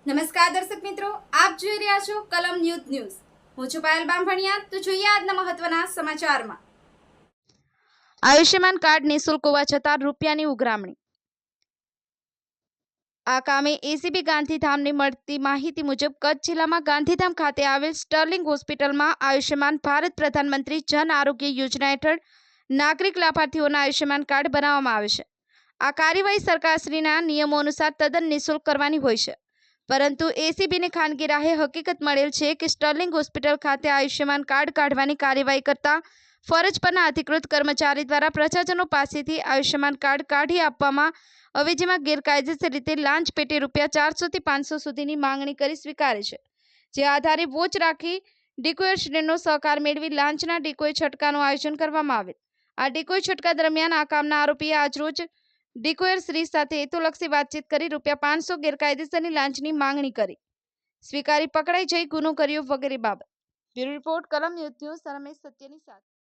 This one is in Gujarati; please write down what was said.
નમસ્કાર દર્શક મિત્રો, આપ જોઈ રહ્યા છો કલમ ન્યૂઝ। હું છું પાયલ બામભણિયા। તો જોઈએ આજના મહત્વના સમાચારમાં। આયુષ્યમાન કાર્ડ નિઃશુલ્ક હોવા છતાં રૂપિયાની ઉઘરામણી। આ કામે એસીબી ગાંધીધામની મળતી માહિતી મુજબ કચ્છ જિલ્લામાં ગાંધીધામ ખાતે આવેલ સ્ટર્લિંગ હોસ્પિટલમાં આયુષ્યમાન ભારત પ્રધાનમંત્રી જન આરોગ્ય યોજના હેઠળ નાગરિક લાભાર્થીઓના આયુષ્યમાન કાર્ડ બનાવવામાં આવે છે। આ કાર્યવાહી સરકારશ્રીના નિયમો અનુસાર તદ્દન નિઃશુલ્ક કરવાની હોય છે, પરંતુ એસીબીને ખાનગી રાહે હકીકત મળેલ છે કે સ્ટર્લિંગ હોસ્પિટલ ખાતે આયુષ્યમાન કાર્ડ કાઢવાની કાર્યવાહી કરતા ફરજ પરના અધિકૃત કર્મચારી દ્વારા પ્રજાજનો પાસેથી આયુષ્યમાન કાર્ડ કાઢી આપવામાં અવેજીમાં ગેરકાયદેસર રીતે લાંચ પેટે રૂપિયા 400 થી 500 સુધીની માંગણી કરી સ્વીકારે છે, જે આધારે વોચ રાખી ડિકોયરશ્રીનો સહકાર મેળવી લાંચના ડિકોય છટકાનું આયોજન કરવામાં આવેલ। આ ડિકોય છટકા દરમિયાન આ કામના આરોપીએ આજરોજ ડિકોયરશ્રી સાથે હેતુલક્ષી વાતચીત કરી રૂપિયા 500 ગેરકાયદેસરની લાંચની માંગણી કરી સ્વીકારી પકડાઈ જઈ ગુનો કર્યો વગેરે બાબત। બ્યુરો રિપોર્ટ, કલમ ન્યૂઝ, રમેશ સત્યની સાથે।